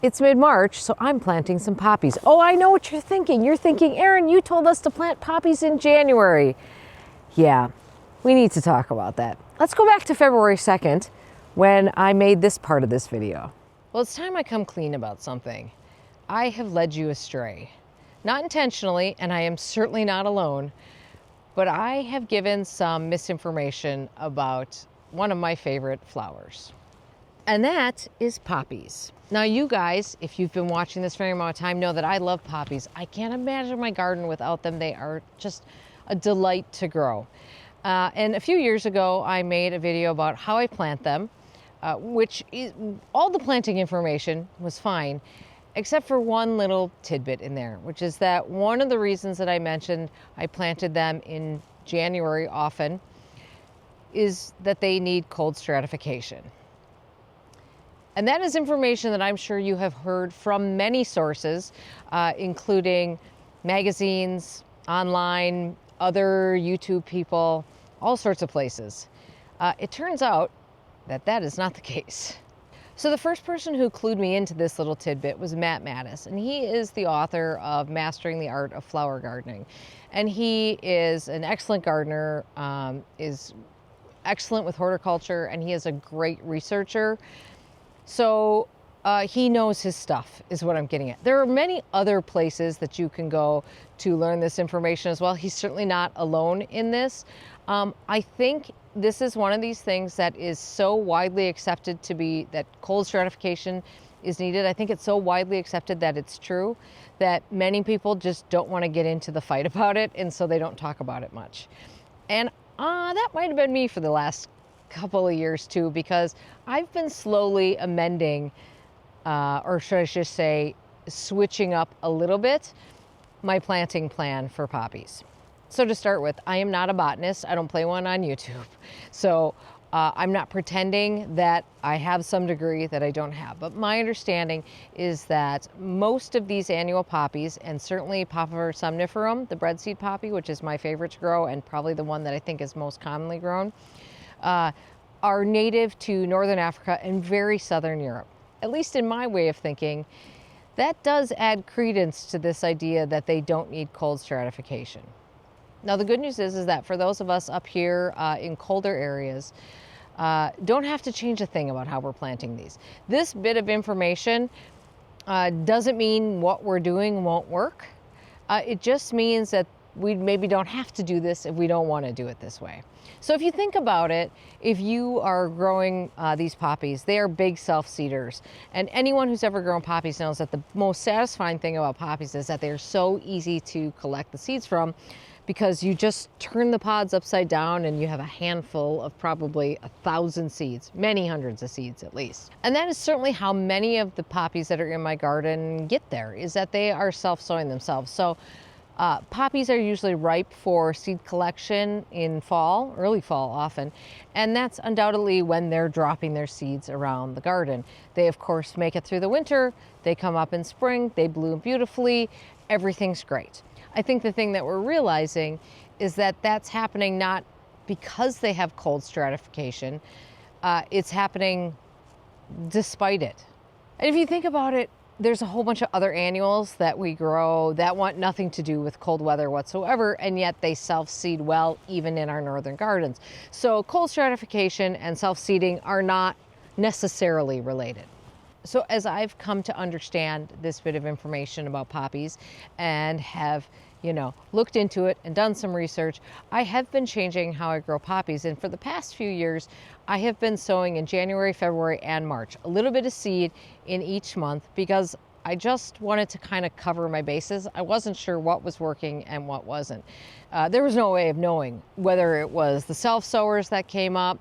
It's mid-March, so I'm planting some poppies. Oh, I know what you're thinking. You're thinking, Erin, you told us to plant poppies in January. Yeah, we need to talk about that. Let's go back to February 2nd when I made this part of this video. Well, it's time I come clean about something. I have led you astray. Not intentionally, and I am certainly not alone, but I have given some misinformation about one of my favorite flowers. And that is poppies. Now you guys, if you've been watching this for any amount of time, know that I love poppies. I can't imagine my garden without them. They are just a delight to grow. And a few years ago, I made a video about how I plant them, which is, all the planting information was fine, except for one little tidbit in there, which is that one of the reasons that I mentioned I planted them in January often is that they need cold stratification. And that is information that I'm sure you have heard from many sources, including magazines, online, other YouTube people, all sorts of places. It turns out that that is not the case. So the first person who clued me into this little tidbit was Matt Mattis, and he is the author of Mastering the Art of Flower Gardening. And he is an excellent gardener, is excellent with horticulture, and he is a great researcher. So he knows his stuff is what I'm getting at. There are many other places that you can go to learn this information as well. He's certainly not alone in this. I think this is one of these things that is so widely accepted to be that cold stratification is needed. I think it's so widely accepted that it's true that many people just don't want to get into the fight about it, and so they don't talk about it much. And that might have been me for the last couple of years too, because I've been slowly amending, or should I just say switching up a little bit, my planting plan for poppies. So to start with, I am not a botanist. I don't play one on YouTube. So I'm not pretending that I have some degree that I don't have. But my understanding is that most of these annual poppies, and certainly Poppies somniferum, the breadseed poppy, which is my favorite to grow and probably the one that I think is most commonly grown, are native to Northern Africa and very Southern Europe. At least in my way of thinking, that does add credence to this idea that they don't need cold stratification. Now the good news is that for those of us up here in colder areas, don't have to change a thing about how we're planting these. This bit of information doesn't mean what we're doing won't work. It just means that we maybe don't have to do this if we don't want to do it this way. So if you think about it, if you are growing these poppies, they are big self-seeders. And anyone who's ever grown poppies knows that the most satisfying thing about poppies is that they're so easy to collect the seeds from, because you just turn the pods upside down and you have a handful of probably 1,000 seeds, many hundreds of seeds at least. And that is certainly how many of the poppies that are in my garden get there, is that they are self-sowing themselves. So poppies are usually ripe for seed collection in fall, early fall often, and that's undoubtedly when they're dropping their seeds around the garden. They of course make it through the winter, they come up in spring, they bloom beautifully, everything's great. I think the thing that we're realizing is that that's happening not because they have cold stratification, it's happening despite it. And if you think about it, there's a whole bunch of other annuals that we grow that want nothing to do with cold weather whatsoever, and yet they self-seed well even in our northern gardens. So cold stratification and self-seeding are not necessarily related. So as I've come to understand this bit of information about poppies and have, looked into it and done some research, I have been changing how I grow poppies. And for the past few years, I have been sowing in January, February, and March, a little bit of seed in each month, because I just wanted to kind of cover my bases. I wasn't sure what was working and what wasn't. There was no way of knowing whether it was the self-sowers that came up,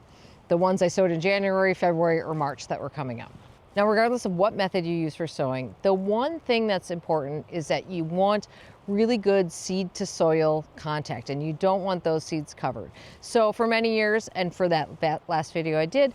the ones I sowed in January, February, or March that were coming up. Now, regardless of what method you use for sowing, the one thing that's important is that you want really good seed to soil contact, and you don't want those seeds covered. So for many years, and for that last video I did,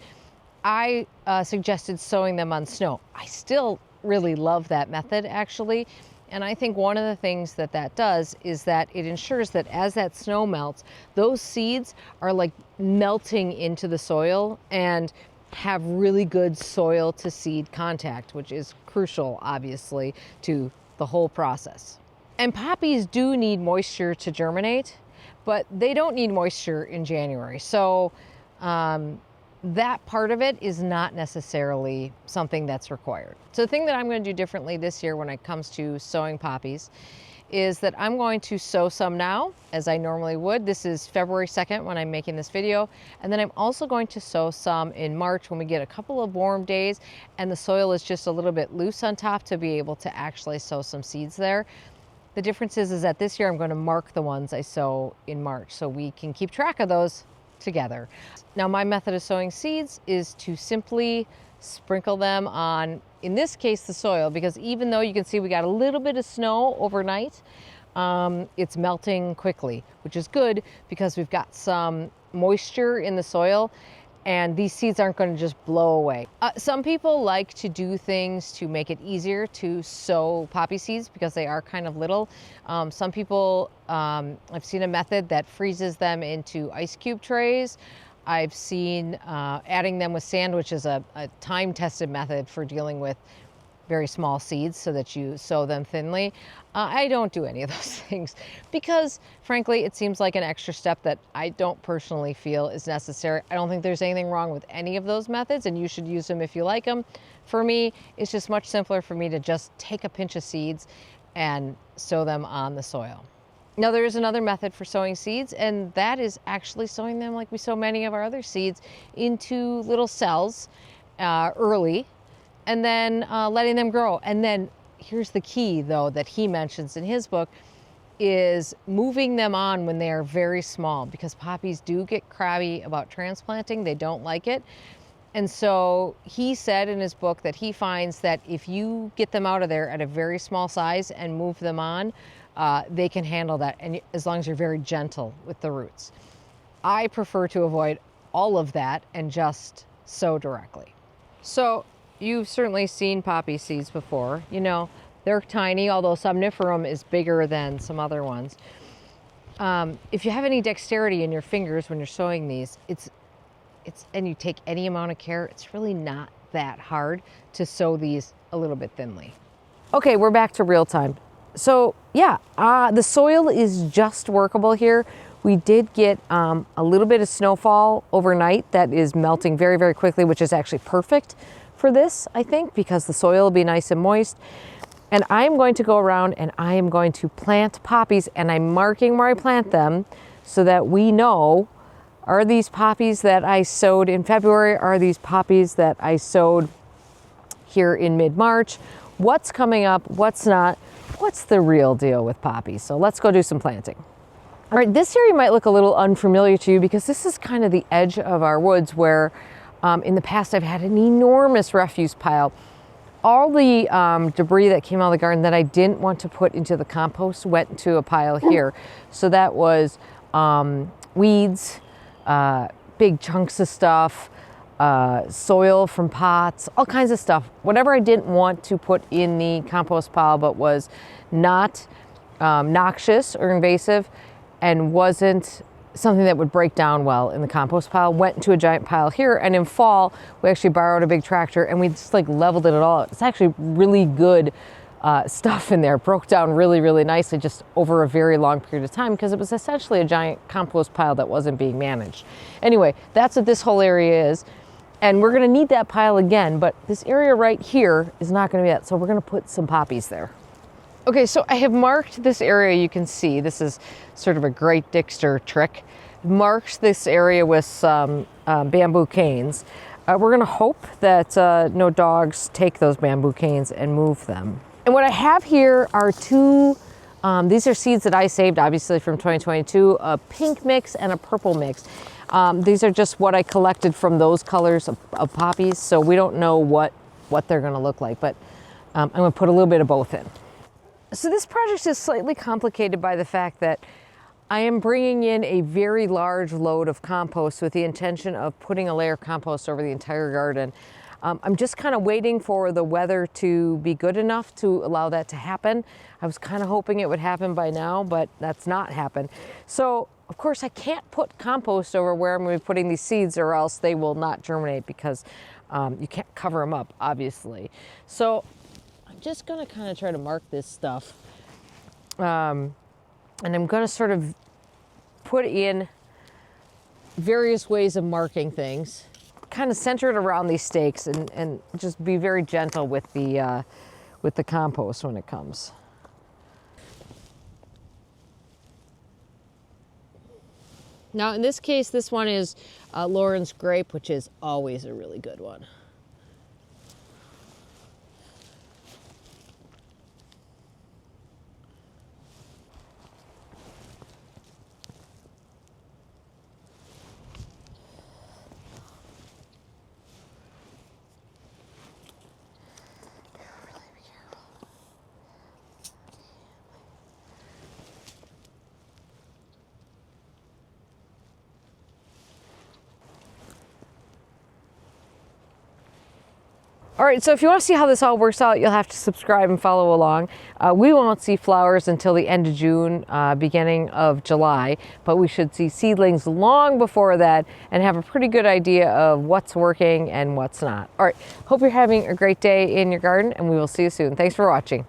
I suggested sowing them on snow. I still really love that method actually. And I think one of the things that that does is that it ensures that as that snow melts, those seeds are like melting into the soil, and have really good soil to seed contact, which is crucial, obviously, to the whole process. And poppies do need moisture to germinate, but they don't need moisture in January. So that part of it is not necessarily something that's required. So the thing that I'm going to do differently this year when it comes to sowing poppies is that I'm going to sow some now, as I normally would. This is February 2nd when I'm making this video. And then I'm also going to sow some in March when we get a couple of warm days and the soil is just a little bit loose on top to be able to actually sow some seeds there. The difference is that this year I'm going to mark the ones I sow in March so we can keep track of those together. Now, my method of sowing seeds is to simply sprinkle them on, in this case, the soil, because even though you can see we got a little bit of snow overnight, it's melting quickly, which is good because we've got some moisture in the soil and these seeds aren't going to just blow away. Some people like to do things to make it easier to sow poppy seeds because they are kind of little. Some people, I've seen a method that freezes them into ice cube trays. I've seen adding them with sand, which is a time-tested method for dealing with very small seeds so that you sow them thinly. I don't do any of those things because, frankly, it seems like an extra step that I don't personally feel is necessary. I don't think there's anything wrong with any of those methods, and you should use them if you like them. For me, it's just much simpler for me to just take a pinch of seeds and sow them on the soil. Now, there is another method for sowing seeds, and that is actually sowing them like we sow many of our other seeds into little cells early, and then letting them grow. And then here's the key, though, that he mentions in his book, is moving them on when they are very small, because poppies do get crabby about transplanting. They don't like it. And so he said in his book that he finds that if you get them out of there at a very small size and move them on, they can handle that, and as long as you're very gentle with the roots. I prefer to avoid all of that and just sow directly. So you've certainly seen poppy seeds before. You know, they're tiny, although somniferum is bigger than some other ones. If you have any dexterity in your fingers when you're sowing these, and you take any amount of care, it's really not that hard to sow these a little bit thinly. Okay, we're back to real time. So yeah, the soil is just workable here. We did get a little bit of snowfall overnight that is melting very, very quickly, which is actually perfect for this, I think, because the soil will be nice and moist. And I'm going to go around and I am going to plant poppies, and I'm marking where I plant them so that we know, are these poppies that I sowed in February? Are these poppies that I sowed here in mid-March? What's coming up? What's not? What's the real deal with poppies? So let's go do some planting. All right, this area might look a little unfamiliar to you because this is kind of the edge of our woods where in the past I've had an enormous refuse pile. All the debris that came out of the garden that I didn't want to put into the compost went into a pile here. So that was weeds, big chunks of stuff, soil from pots, all kinds of stuff. Whatever I didn't want to put in the compost pile but was not noxious or invasive and wasn't something that would break down well in the compost pile went into a giant pile here. And in fall, we actually borrowed a big tractor and we just like leveled it all out. It's actually really good stuff in there. Broke down really, really nicely just over a very long period of time because it was essentially a giant compost pile that wasn't being managed. Anyway, that's what this whole area is. And we're gonna need that pile again, but this area right here is not gonna be that. So we're gonna put some poppies there. Okay, so I have marked this area. You can see this is sort of a Great Dixter trick. Marked this area with some bamboo canes. We're gonna hope that no dogs take those bamboo canes and move them. And what I have here are two, these are seeds that I saved obviously from 2022, a pink mix and a purple mix. These are just what I collected from those colors of poppies, so we don't know what they're gonna look like, but I'm gonna put a little bit of both in. So this project is slightly complicated by the fact that I am bringing in a very large load of compost with the intention of putting a layer of compost over the entire garden. I'm just kind of waiting for the weather to be good enough to allow that to happen. I was kind of hoping it would happen by now, but that's not happened. So of course, I can't put compost over where I'm going to be putting these seeds, or else they will not germinate, because you can't cover them up, obviously. So I'm just going to kind of try to mark this stuff. And I'm going to sort of put in various ways of marking things, kind of centered around these stakes, and just be very gentle with the compost when it comes. Now, in this case, this one is Lauren's grape, which is always a really good one. All right, so if you want to see how this all works out, you'll have to subscribe and follow along. We won't see flowers until the end of June, beginning of July, but we should see seedlings long before that and have a pretty good idea of what's working and what's not. All right, hope you're having a great day in your garden, and we will see you soon. Thanks for watching.